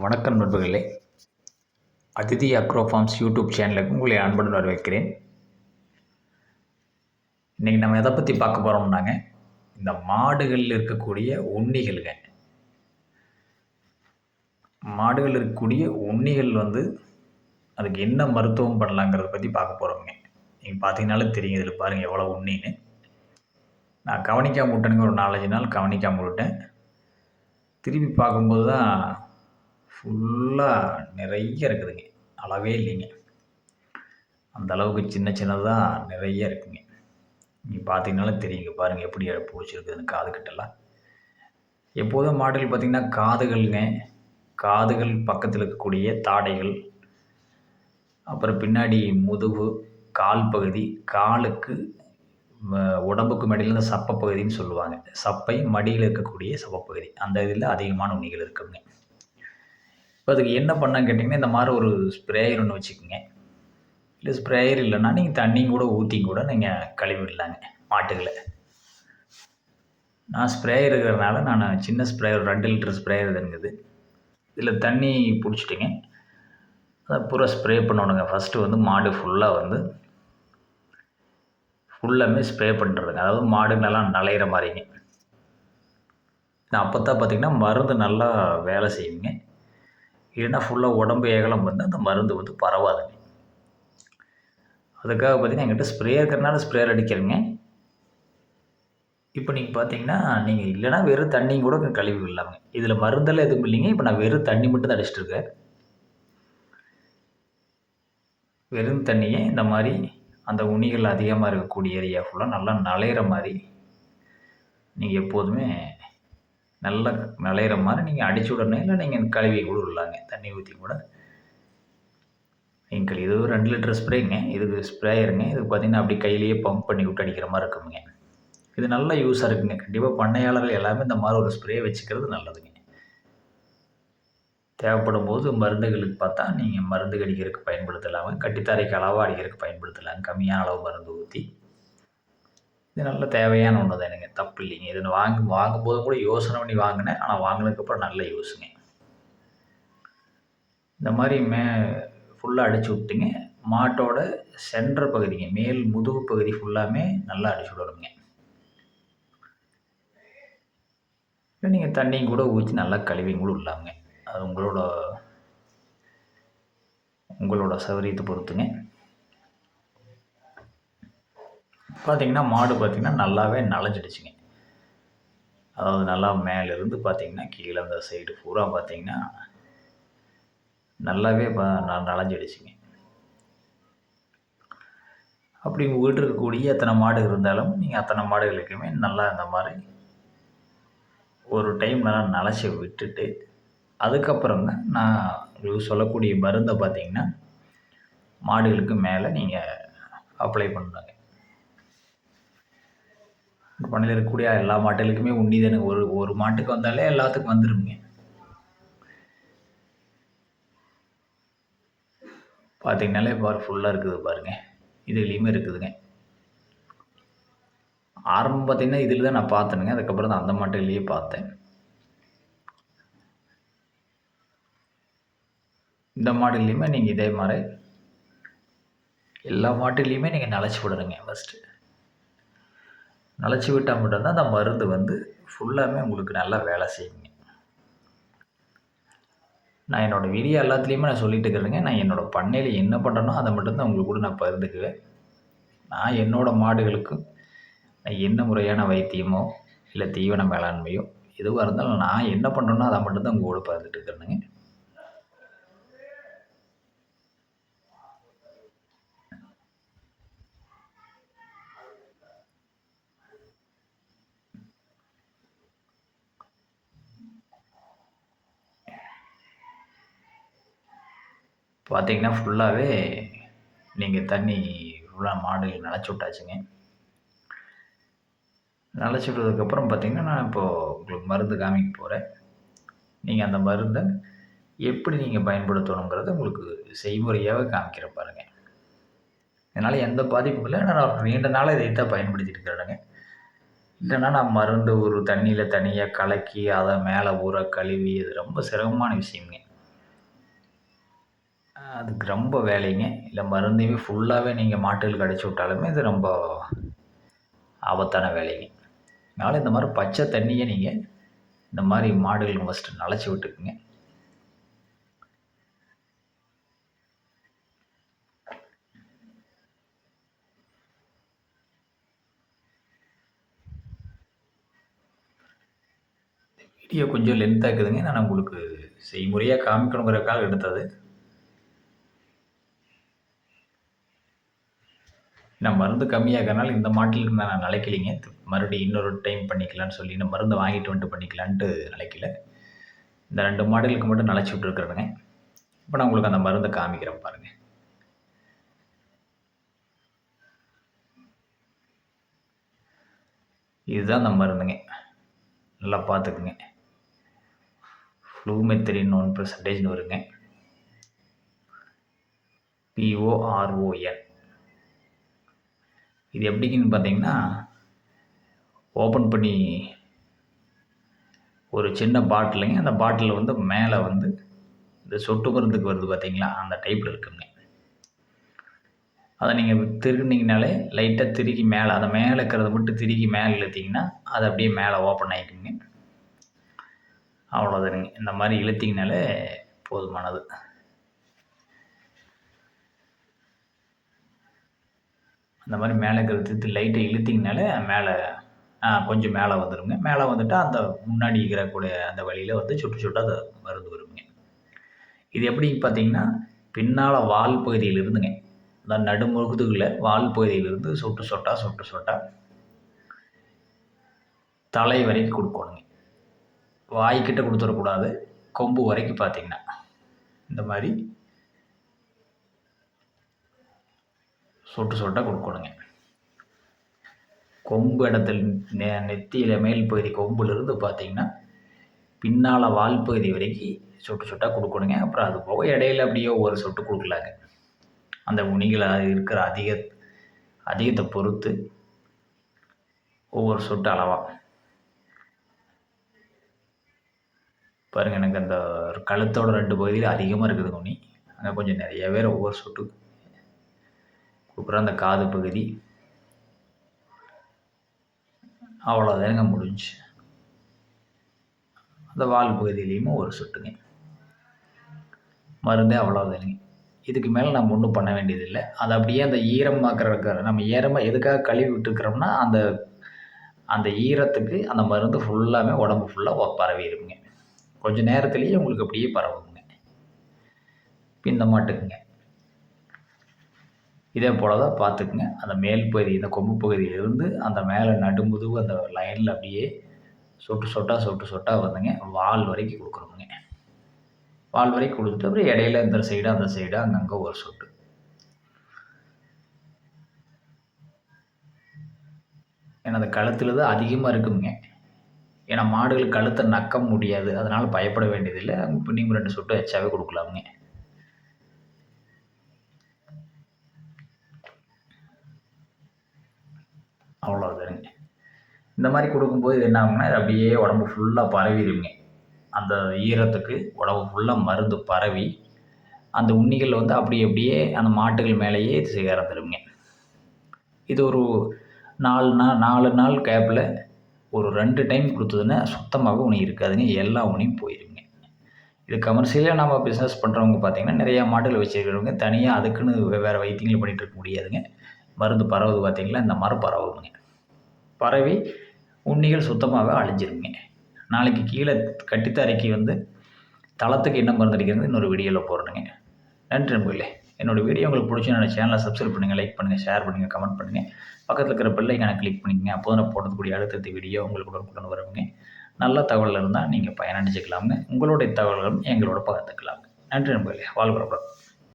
வணக்கம் நண்பர்களே. Aditi agro forms YouTube சேனலுக்கு உங்களை அன்புடன் வரவேற்கிறேன். இன்றைக்கி நம்ம எதை பற்றி பார்க்க போகிறோம்னாங்க, இந்த மாடுகளில் இருக்கக்கூடிய உண்ணிகளுங்க. மாடுகள் இருக்கக்கூடிய உண்ணிகள் அதுக்கு என்ன மருத்துவம் பண்ணலாங்கிறத பற்றி பார்க்க போகிறோங்க. நீங்கள் பார்த்தீங்கனாலே தெரியும், இதில் பாருங்கள் எவ்வளோ உண்ணின்னு. நான் கவனிக்காம விட்டேனுங்க, ஒரு 4-5 நாள் கவனிக்காமல் விட்டேன். திருப்பி பார்க்கும்போது தான் ஃபுல்லாக நிறைய இருக்குதுங்க. அளவே இல்லைங்க. அந்த அளவுக்கு சின்ன சின்னதாக நிறைய இருக்குங்க. நீங்கள் பார்த்தீங்கனாலே தெரியுங்க, பாருங்கள் எப்படி பிடிச்சிருக்குதுன்னு காதுகிட்டலாம். எப்போதும் மாடுகள் பார்த்திங்கன்னா காதுகள் பக்கத்தில் இருக்கக்கூடிய தாடைகள், அப்புறம் பின்னாடி முதுகு, கால் பகுதி, காலுக்கு உடம்புக்கு மடியில் இந்த சப்பை பகுதின்னு சொல்லுவாங்க. சப்பை மடியில் இருக்கக்கூடிய சப்பப்பகுதி, அந்த இதில் அதிகமான உண்ணிகள் இருக்குங்க. இப்போ அதுக்கு என்ன பண்ணான்னு கேட்டிங்கன்னா, இந்த மாதிரி ஒரு ஸ்ப்ரேயர் ஒன்று வச்சுக்கோங்க. இல்லை ஸ்ப்ரேயர் இல்லைன்னா நீங்கள் தண்ணியும் கூட ஊற்றி கூட நீங்கள் கழுவி விடலாங்க மாட்டுகளை. நான் ஸ்ப்ரேயர் இருக்கிறதுனால நான் சின்ன ஸ்ப்ரேயர் 2 லிட்டர் ஸ்ப்ரேயர் இருந்தது. இதில் தண்ணி பிடிச்சிட்டிங்க, அதை பூரா ஸ்ப்ரே பண்ணணுங்க. ஃபஸ்ட்டு மாடு ஃபுல்லாமே ஸ்ப்ரே பண்ணுறதுங்க. அதாவது மாடுங்களெல்லாம் நலையிற மாதிரிங்க. அப்போ தான் பார்த்திங்கன்னா மருந்து நல்லா வேலை செய்யுங்க. இல்லைன்னா ஃபுல்லாக உடம்பு ஏகலம் அந்த மருந்து பரவாதுங்க. அதுக்காக பார்த்திங்கன்னா என்கிட்ட ஸ்ப்ரே இருக்கிறனால ஸ்ப்ரேயர் அடிக்கிறேங்க. இப்போ நீங்கள் பார்த்தீங்கன்னா, நீங்கள் இல்லைனா வெறும் தண்ணியும் கூட கழுவி விடலாங்க. இதில் மருந்தெல்லாம் எதுவும் இல்லைங்க. இப்போ நான் வெறும் தண்ணி மட்டும் தான் அடிச்சிட்ருக்கேன். வெறும் தண்ணியை இந்த மாதிரி அந்த உண்ணிகள் அதிகமாக இருக்கக்கூடிய ஏரியா ஃபுல்லாக நல்லா நலையிற மாதிரி நீங்கள் எப்போதுமே நல்லா நலையிற மாதிரி நீங்கள் அடிச்சு விடணும். இல்லை நீங்கள் கழுவி கூட விடலாங்க, தண்ணி ஊற்றி கூட. நீங்கள் இது 2 லிட்டர் ஸ்ப்ரேங்க. இதுக்கு ஸ்ப்ரேயருங்க. இதுக்கு பார்த்திங்கன்னா அப்படி கையிலேயே பம்ப் பண்ணி விட்டு அடிக்கிற மாதிரி இருக்குங்க. இது நல்ல யூஸாக இருக்குங்க. கண்டிப்பாக பண்ணையாளர்கள் எல்லாமே இந்த மாதிரி ஒரு ஸ்ப்ரே வச்சுக்கிறது நல்லதுங்க. தேவைப்படும் போது மருந்துகளுக்கு பார்த்தா நீங்கள் மருந்து அடிக்கிறதுக்கு பயன்படுத்தலாங்க. கட்டித்தாரைக்கு அளவாக அடிக்கிறதுக்கு பயன்படுத்தலாங்க. கம்மியான அளவு மருந்து ஊற்றி. இது நல்ல தேவையான ஒன்று தான் எனக்கு, தப்பு இல்லைங்க. இது வாங்கும்போது கூட யோசனை பண்ணி வாங்கினேன். ஆனால் வாங்கினதுக்கப்புறம் நல்ல யூஸுங்க. இந்த மாதிரி ஃபுல்லாக அடிச்சு விட்டுங்க. மாட்டோட சென்டர் பகுதிங்க, மேல் முதுகு பகுதி ஃபுல்லாமே நல்லா அடிச்சு விடணுங்க. நீங்கள் தண்ணியும் கூட ஊற்றி நல்லா கழுவியும் கூட விடலாங்க. அது உங்களோட சௌகரியத்தை பொறுத்துங்க. பார்த்திங்கன்னா மாடு பார்த்திங்கன்னா நல்லாவே நனைஞ்சிடுச்சுங்க. அதாவது நல்லா மேலேருந்து பார்த்திங்கன்னா கீழே அந்த சைடு பூரா பார்த்திங்கன்னா நல்லாவே நனைஞ்சிடுச்சுங்க. அப்படி உங்கள் வீட்டில் இருக்கக்கூடிய எத்தனை மாடு இருந்தாலும் நீங்கள் அத்தனை மாடுகளுக்குமே நல்லா இந்த மாதிரி ஒரு டைம் நல்லா நனைச்சி விட்டுட்டு, அதுக்கப்புறம் தான் நான் உங்களுக்கு சொல்லக்கூடிய மருந்தை பார்த்திங்கன்னா மாடுகளுக்கு மேலே நீங்கள் அப்ளை பண்ணுங்க. பண்ணையில் இருக்கக்கூடிய எல்லா மாட்டுகளுக்குமே உண்ணி தானே. ஒரு மாட்டுக்கு வந்தாலே எல்லாத்துக்கும் வந்துடுங்க. பார்த்திங்கனாலே ஃபுல்லாக இருக்குது பாருங்கள். இதுலேயுமே இருக்குதுங்க. ஆரம்பம் பார்த்திங்கன்னா இதில் தான் நான் பார்த்தேனுங்க. அதுக்கப்புறம் தான் அந்த மாட்டுகளையே பார்த்தேன். இந்த மாடுலேயுமே நீங்கள் இதே மாதிரி எல்லா மாட்டுலேயுமே நீங்கள் நனைச்சி விடணுங்க. ஃபஸ்ட்டு நனைச்சி விட்டால் மட்டும்தான் அந்த மருந்து ஃபுல்லாமே உங்களுக்கு நல்லா வேலை செய்யுங்க. நான் என்னோடய வீடியோ எல்லாத்துலேயுமே நான் சொல்லிட்டு இருக்கிறேங்க. நான் என்னோடய பண்ணையில் என்ன பண்ணுறேனோ அதை மட்டும்தான் உங்களுக்கு கூட நான் பகிர்ந்துக்குவேன். நான் என்னோடய மாடுகளுக்கு நான் என்ன முறையான வைத்தியமோ இல்லை தீவன மேலாண்மையோ எதுவாக இருந்தாலும் நான் என்ன பண்ணுறேனோ அதை மட்டும்தான் உங்கள் கூட பகிர்ந்துட்டு இருக்கிறேனுங்க. பார்த்திங்கன்னா ஃபுல்லாகவே நீங்கள் தண்ணி ஃபுல்லாக மாடுகள் நனைச்சி விட்டாச்சுங்க. நனைச்சி விட்டதுக்கப்புறம் பார்த்திங்கன்னா நான் இப்போது உங்களுக்கு மருந்து காமிக்க போகிறேன். நீங்கள் அந்த மருந்தை எப்படி நீங்கள் பயன்படுத்தணுங்கிறத உங்களுக்கு செய்முறையாகவே காமிக்கிற பாருங்கள். இதனால் எந்த பாதிப்பும் இல்லை. நான் நீண்ட நாளாக இதை தான் பயன்படுத்திட்டு இருக்கிறேங்க. இல்லைன்னா நான் மருந்து ஒரு தண்ணியில் தனியாக கலக்கி அதை மேலே ஊற கழுவி, அது ரொம்ப சிரமமான விஷயங்க. அதுக்கு ரொம்ப வேலைங்க. இல்லை மருந்தையுமே ஃபுல்லாகவே நீங்கள் மாட்டுகளுக்கு அடிச்சு விட்டாலுமே இது ரொம்ப ஆபத்தான வேலைங்க. அதனால் இந்த மாதிரி பச்சை தண்ணியை நீங்கள் இந்த மாதிரி மாடுகளுக்கு ஃபஸ்ட்டு நனைச்சி விட்டுக்குங்க. வீடியோ கொஞ்சம் லென்த்தாக இருக்குதுங்க. நான் உங்களுக்கு செய்முறையாக காமிக்கணுங்கிறதுக்காக எடுத்தது. நான் மருந்து கம்மியாக இருக்கிறனால இந்த மாட்டிலுக்கு நான் நினைக்கலிங்க. மறுபடியும் இன்னொரு டைம் பண்ணிக்கலான்னு சொல்லி நான் மருந்து வாங்கிட்டு வந்துட்டு பண்ணிக்கலான்ட்டு நினைக்கல. இந்த 2 மாடுகளுக்கு மட்டும் நினச்சி விட்டுருக்குறேங்க. இப்போ நான் உங்களுக்கு அந்த மருந்தை காமிக்கிறேன் பாருங்கள். இதுதான் அந்த மருந்துங்க. நல்லா பார்த்துக்குங்க. ஃப்ளூமெத்ரின் 1% வருங்க. PORON. இது எப்படிங்கன்னு பார்த்தீங்கன்னா, ஓப்பன் பண்ணி ஒரு சின்ன பாட்டிலுங்க. அந்த பாட்டிலில் வந்து மேலே வந்து இந்த சொட்டு மருந்துக்கு வருது பார்த்தீங்களா, அந்த டைப்பில் இருக்குங்க. அதை நீங்கள் திருகுனீங்கனாலே லைட்டாக திருகி மேலே அதை மேலே இருக்கிறத மட்டும் திருகி மேலே இழுத்தீங்கன்னா அது அப்படியே மேலே ஓப்பன் ஆகிக்குங்க. அவ்வளோதானுங்க. இந்த மாதிரி இழுத்தீங்கனாலே போதுமானது. அந்த மாதிரி மேலே இருக்கிறது லைட்டாக இழுத்தீங்கனாலே மேலே கொஞ்சம் மேலே வந்துடுங்க. மேலே வந்துட்டால் அந்த முன்னாடி இருக்கிறக்கூடிய அந்த வழியில் வந்து சுட்டு சுட்டாக அது மருந்து வருங்க. இது எப்படி பார்த்தீங்கன்னா, பின்னால் வால் பகுதியில் இருந்துங்க, அந்த நடுமுதுகில் வால் பகுதியிலிருந்து சொட்டு சொட்டாக தலை வரைக்கும் கொடுக்கணுங்க. வாய்க்கிட்ட கொடுத்துடக்கூடாது. கொம்பு வரைக்கும் பார்த்தீங்கன்னா இந்த மாதிரி சொட்டாக கொடுக்கணுங்க. கொம்பு இடத்துல நெத்தியில் மேல் பகுதி கொம்புலேருந்து பார்த்தீங்கன்னா பின்னால் வால் பகுதி வரைக்கும் சொட்டாக கொடுக்கணுங்க. அப்புறம் அது போக இடையில அப்படியே ஒரு சொட்டு கொடுக்கலாங்க. அந்த உணிகளை இருக்கிற அதிகத்தை பொறுத்து ஒவ்வொரு சொட்டு அளவாக பாருங்கள். எனக்கு அந்த கழுத்தோட 2 பகுதியில் அதிகமாக இருக்குது உனி. அங்கே கொஞ்சம் நிறைய பேர் ஒவ்வொரு சொட்டு கொடுக்குற அந்த காது பகுதி அவ்வளோதானுங்க முடிஞ்சு. அந்த வால் பகுதியிலையும் ஒரு சொட்டுங்க மருந்தே அவ்வளோதானுங்க. இதுக்கு மேலே நம்ம ஒன்றும் பண்ண வேண்டியதில்லை. அதை அப்படியே அந்த ஈரமாக்குற நம்ம ஈரமாக எதுக்காக கழுவி விட்டுருக்குறோம்னா அந்த ஈரத்துக்கு அந்த மருந்து ஃபுல்லாமே உடம்பு ஃபுல்லாக பரவிடுங்க. கொஞ்சம் நேரத்துலேயே உங்களுக்கு அப்படியே பரவுங்க. இந்த மாட்டுக்குங்க இதே போல் தான் பார்த்துக்குங்க. அந்த மேல் பகுதி இந்த கொம்பு பகுதியிலிருந்து அந்த மேலே நடுமுதுகு அந்த லைனில் அப்படியே சொட்டாக வந்துங்க வால் வரைக்கும் கொடுக்குறோங்க. வால் வரைக்கும் கொடுத்துட்டு அப்புறம் இடையில இந்த சைடு அந்த சைடு அங்கங்கே ஒரு சொட்டு. ஏன்னா அந்த கழுத்தில் தான் அதிகமாக இருக்குங்க. ஏன்னா மாடுகள் கழுத்தை நக்க முடியாது, அதனால் பயப்பட வேண்டியதில்லை. இப்போ நீங்கள் 2 சொட்டு எச்சாவே கொடுக்கலாமுங்க. அவ்வளோதானுங்க. இந்த மாதிரி கொடுக்கும்போது என்ன ஆகுங்கன்னா அப்படியே உடம்பு ஃபுல்லாக பரவிடுங்க. அந்த ஈரத்துக்கு உடம்பு ஃபுல்லாக மருந்து பரவி அந்த உண்ணிகள் வந்து அப்படியே அந்த மாட்டுகள் மேலேயே சேர்ந்துடுங்க. இது ஒரு 4 நாள் கேப்பில் ஒரு 2 டைம் கொடுத்ததுன்னா சுத்தமாக உணி இருக்காதுங்க. எல்லா உணியும் போயிடுங்க. இது கமர்ஷியலாக நம்ம பிஸ்னஸ் பண்ணுறவங்க பார்த்திங்கன்னா நிறையா மாடுகள் வச்சுருக்கிறவங்க தனியாக அதுக்குன்னு வேறு வைத்தியங்கள் பண்ணிகிட்டு இருக்க முடியாதுங்க. மருந்து பரவுது பார்த்திங்களா, இந்த மாதிரி பரவுங்க. பரவி உண்ணிகள் சுத்தமாகவே அழிஞ்சிருங்க. நாளைக்கு கீழே கட்டித்தரைக்கு வந்து தளத்துக்கு என்ன மருந்து அடிக்கிறது இன்னொரு வீடியோவில் போடுறேங்க. நன்றி நண்பர்களே. என்னோடய வீடியோ உங்களுக்கு பிடிச்சி என்னோடய சேனலை சப்ஸ்கிரைப் பண்ணுங்கள், லைக் பண்ணுங்கள், ஷேர் பண்ணுங்கள், கமெண்ட் பண்ணுங்கள். பக்கத்தில் இருக்கிற பெல் ஐக்கானை கிளிக் பண்ணிக்கங்க. அப்போ நான் போடக்கூடிய அடுத்தடுத்த வீடியோ உங்களுக்கு உடனுக்குடன் வருவங்க. நல்ல தகவல் இருந்தால் நீங்கள் பயனடைஞ்சிக்கலாமுங்க. உங்களுடைய தகவல்களும் எங்களோட பகிர்ந்துக்கலாமுங்க. நன்றி நண்பர்களே. வாழ்க வளமுடன்.